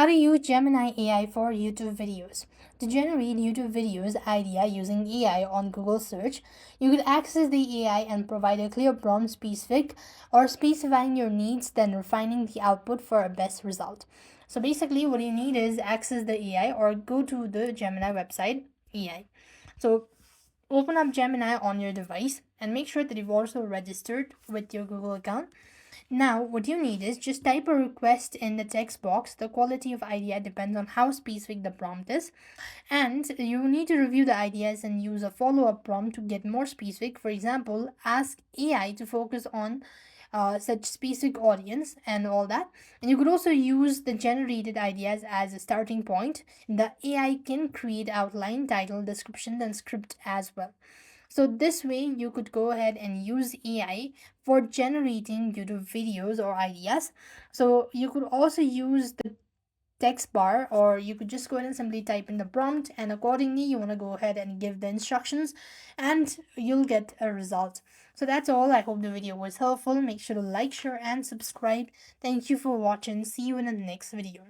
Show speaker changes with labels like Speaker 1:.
Speaker 1: How to use Gemini AI for YouTube videos. To generate YouTube videos idea using AI on Google search, you could access the AI and provide a clear prompt specific or specifying your needs, then refining the output for a best result. So basically what you need is access the AI or go to the Gemini website AI. So open up Gemini on your device and make sure that you've also registered with your Google account. Now, what you need is just type a request in the text box. The quality of idea depends on how specific the prompt is. And you need to review the ideas and use a follow up prompt to get more specific. For example, ask AI to focus on such specific audience and all that. And you could also use the generated ideas as a starting point. The AI can create outline, title, description, and script as well. So this way you could go ahead and use AI for generating YouTube videos or ideas. So you could also use the text bar, or you could just go ahead and simply type in the prompt, and accordingly you want to go ahead and give the instructions and you'll get a result. So that's all. I hope the video was helpful. Make sure to like, share and subscribe. Thank you for watching. See you in the next video.